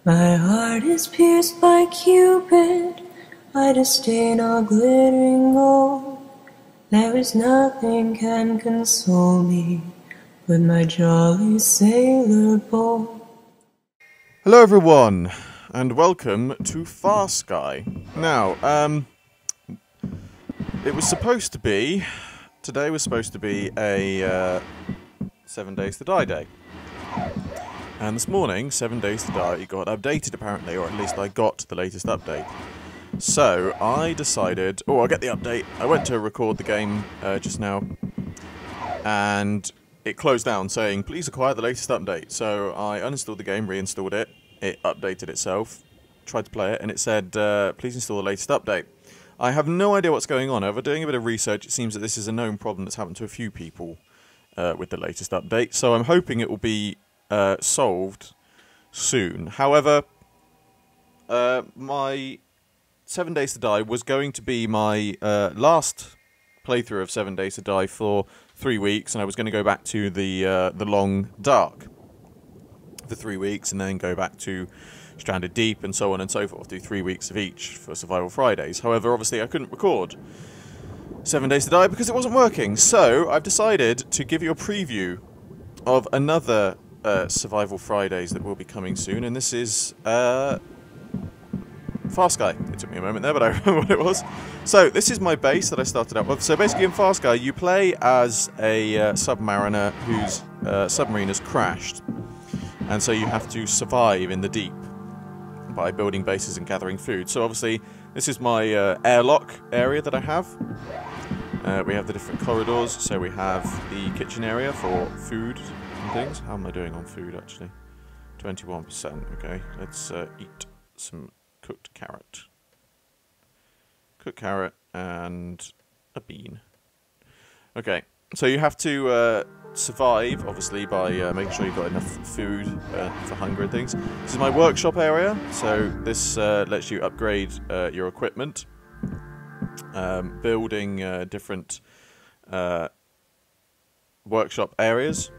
My heart is pierced by Cupid, I disdain all glittering gold. There is nothing can console me but my jolly sailor bold. Hello everyone, and welcome to FarSky. Now, it was supposed to be, today was supposed to be a 7 Days to Die day. And this morning, 7 Days to Die got updated apparently, or at least I got the latest update. So, I decided, I'll get the update. I went to record the game just now, and it closed down saying, please acquire the latest update. So, I uninstalled the game, reinstalled it, it updated itself, tried to play it, and it said, please install the latest update. I have no idea what's going on. However, doing a bit of research, it seems that this is a known problem that's happened to a few people with the latest update. So, I'm hoping it will be solved soon. However, my 7 Days to Die was going to be my last playthrough of 7 Days to Die for 3 weeks, and I was going to go back to the long dark for 3 weeks, and then go back to Stranded Deep, and so on and so forth, do 3 weeks of each for Survival Fridays. However, obviously I couldn't record 7 Days to Die because it wasn't working, so I've decided to give you a preview of another Survival Fridays that will be coming soon, and this is FarSky. It took me a moment there, but I remember what it was. So, this is my base that I started out with. So, basically in FarSky, you play as a submariner whose submarine has crashed, and so you have to survive in the deep by building bases and gathering food. So, obviously, this is my airlock area that I have. We have the different corridors, so we have the kitchen area for food and things. How am I doing on food, actually? 21%, okay. Let's eat some cooked carrot. Cooked carrot and a bean. Okay, so you have to survive, obviously, by making sure you've got enough food for hunger and things. This is my workshop area, so this lets you upgrade your equipment. Building different workshop areas,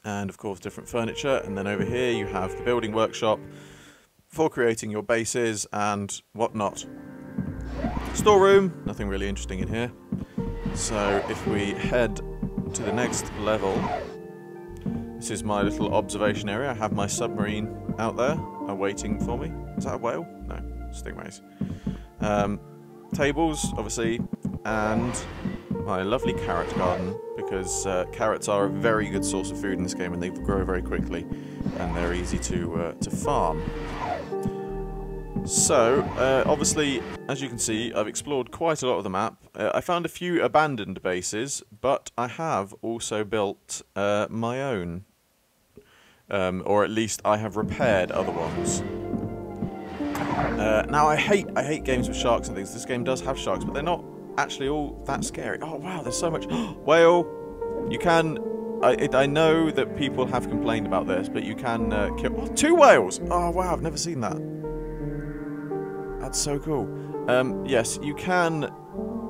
and of course different furniture, and then over here you have the building workshop for creating your bases and whatnot. Storeroom, nothing really interesting in here. So if we head to the next level, this is my little observation area. I have my submarine out there waiting for me. Is that a whale? No, stingrays. Tables, obviously, and my lovely carrot garden, because carrots are a very good source of food in this game, and they grow very quickly, and they're easy to farm. So, obviously, as you can see, I've explored quite a lot of the map. I found a few abandoned bases, but I have also built my own, or at least I have repaired other ones. Now, I hate games with sharks and things. This game does have sharks, but they're not actually all that scary. Oh, wow, there's so much. Whale! You can... I know that people have complained about this, but you can kill... Oh, 2 whales! Oh, wow, I've never seen that. That's so cool. Yes, you can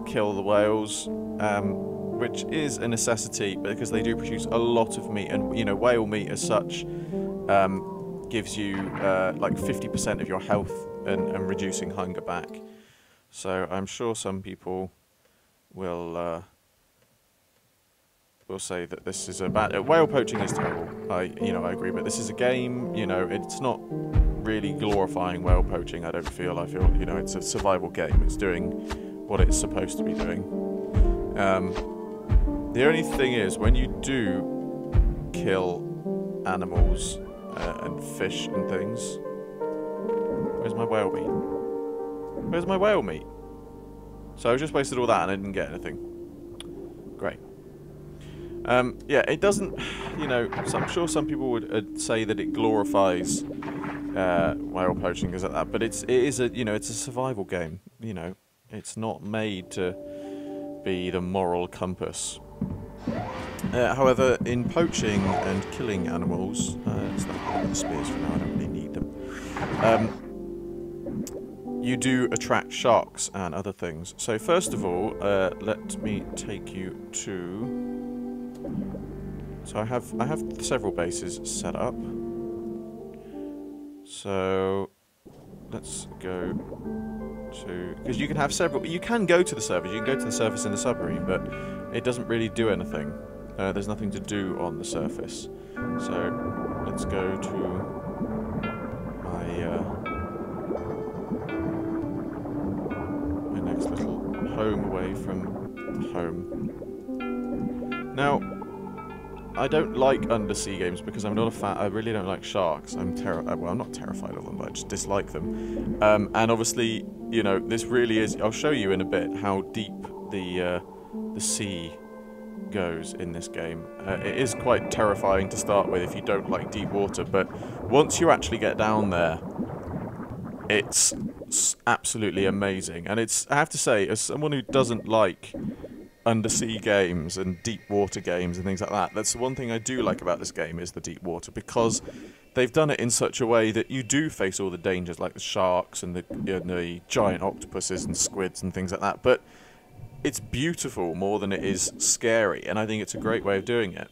kill the whales, which is a necessity, because they do produce a lot of meat, and, you know, whale meat as such gives you like 50% of your health and reducing hunger back. So I'm sure some people will say that this is a bad... whale poaching is terrible. I agree, but this is a game. You know, it's not really glorifying whale poaching. I feel, you know, it's a survival game. It's doing what it's supposed to be doing. The only thing is, when you do kill animals and fish and things, where's my whale meat? Where's my whale meat? So I just wasted all that and I didn't get anything. Great. Yeah, it doesn't, you know, so I'm sure some people would say that it glorifies whale poaching because of that, but it is a, you know, it's a survival game. You know, it's not made to be the moral compass. However, in poaching and killing animals, let's not put in the spears for now. I don't really need them. You do attract sharks and other things. So first of all, let me take you to... So I have several bases set up. So let's go to, because you can have several. You can go to the surface. You can go to the surface in the submarine, but it doesn't really do anything. There's nothing to do on the surface. So let's go to my next little home away from the home. Now, I don't like undersea games because I'm not a fan. I really don't like sharks. Well, I'm not terrified of them, but I just dislike them. And obviously, you know, this really is. I'll show you in a bit how deep the sea goes in this game. It is quite terrifying to start with if you don't like deep water, but once you actually get down there, it's absolutely amazing. And it's, I have to say, as someone who doesn't like undersea games and deep water games and things like that, that's the one thing I do like about this game, is the deep water, because they've done it in such a way that you do face all the dangers like the sharks and the giant octopuses and squids and things like that, but it's beautiful more than it is scary, and I think it's a great way of doing it.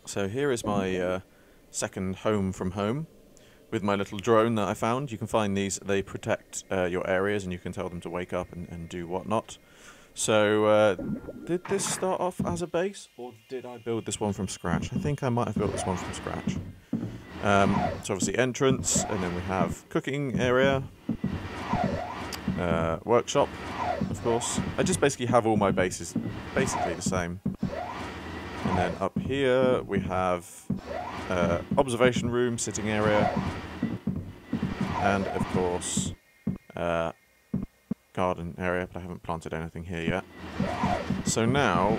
So here is my second home from home with my little drone that I found. You can find these, they protect your areas, and you can tell them to wake up and do whatnot. So, did this start off as a base, or did I build this one from scratch? I think I might have built this one from scratch. So obviously entrance, and then we have cooking area, workshop, of course. I just basically have all my bases basically the same. And then up here we have observation room, sitting area, and of course garden area, but I haven't planted anything here yet. So now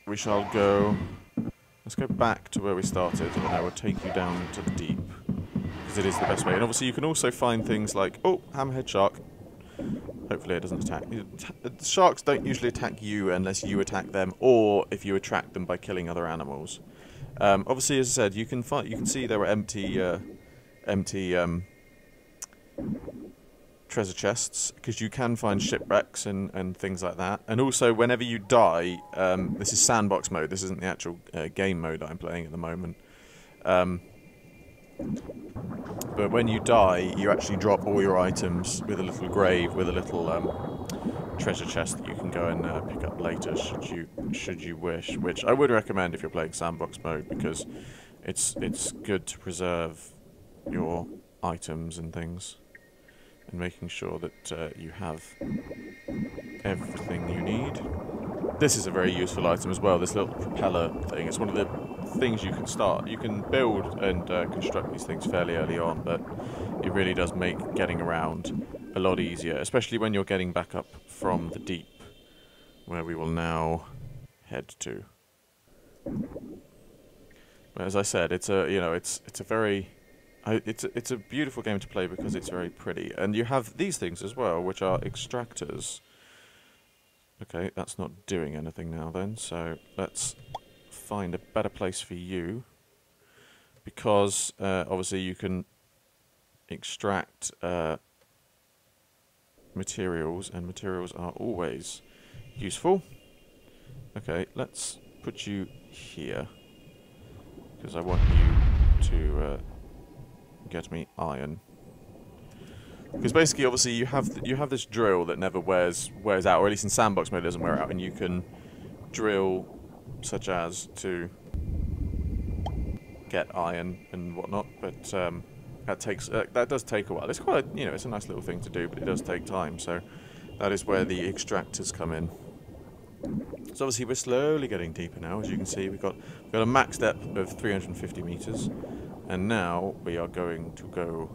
we shall go, let's go back to where we started, and I will take you down to the deep, because it is the best way. And obviously you can also find things like, oh, hammerhead shark. Hopefully it doesn't attack. Sharks don't usually attack you unless you attack them, or if you attract them by killing other animals. Obviously, as I said, you can see there were empty treasure chests, because you can find shipwrecks and things like that. And also, whenever you die, this is sandbox mode. This isn't the actual game mode that I'm playing at the moment. But when you die, you actually drop all your items with a little grave, with a little treasure chest that you can go and pick up later, should you wish. Which I would recommend if you're playing sandbox mode, because it's good to preserve your items and things, and making sure that you have everything you need. This is a very useful item as well, this little propeller thing. It's one of the things you can start. You can build and construct these things fairly early on, but it really does make getting around a lot easier, especially when you're getting back up from the deep, where we will now head to. But as I said, it's a it's a beautiful game to play because it's very pretty, and you have these things as well, which are extractors. Okay, that's not doing anything now then, so let's find a better place for you, because obviously you can extract materials, and materials are always useful. Okay, let's put you here, because I want you to get me iron. Because basically, obviously, you have this drill that never wears out, or at least in sandbox mode it doesn't wear out, and you can drill, such as to get iron and whatnot. But that does take a while. It's quite it's a nice little thing to do, but it does take time. So that is where the extractors come in. So obviously we're slowly getting deeper now. As you can see, we've got a max depth of 350 meters, and now we are going to go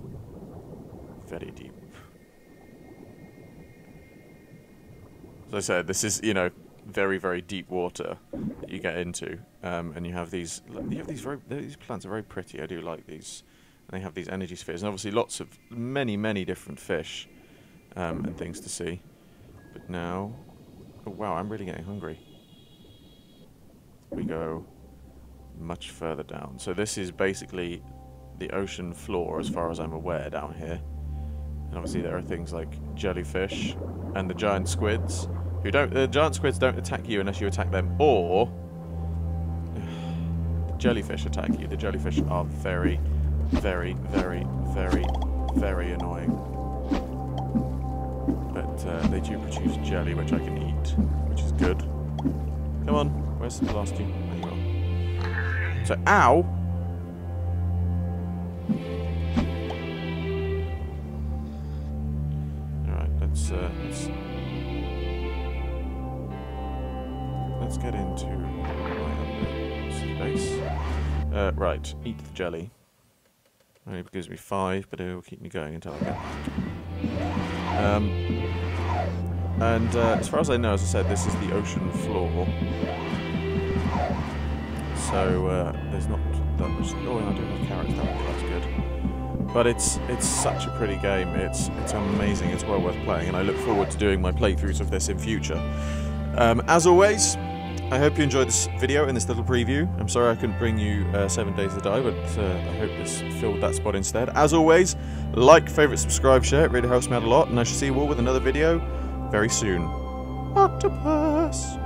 very deep. As I said, this is very, very deep water that you get into, and you have these plants are very pretty. I do like these. And they have these energy spheres, and obviously lots of many different fish and things to see. But now, oh wow, I'm really getting hungry. We go much further down. So this is basically the ocean floor, as far as I'm aware, down here. And obviously there are things like jellyfish and the giant squids. The giant squids don't attack you unless you attack them, or the jellyfish attack you. The jellyfish are very, very, very, very, very annoying. But they do produce jelly, which I can eat, which is good. Come on, where's the last two? There you are. So, ow! Alright, let's get into my undersea base. Right, eat the jelly. Only gives me 5, but it will keep me going until I get back. And as far as I know, as I said, this is the ocean floor. So there's not that much. Oh, I do have carrots down there. That's good. But it's such a pretty game. It's amazing. It's well worth playing, and I look forward to doing my playthroughs of this in future. As always, I hope you enjoyed this video and this little preview. I'm sorry I couldn't bring you 7 Days to Die, but I hope this filled that spot instead. As always, like, favourite, subscribe, share. It really helps me out a lot, and I shall see you all with another video very soon. Octopus!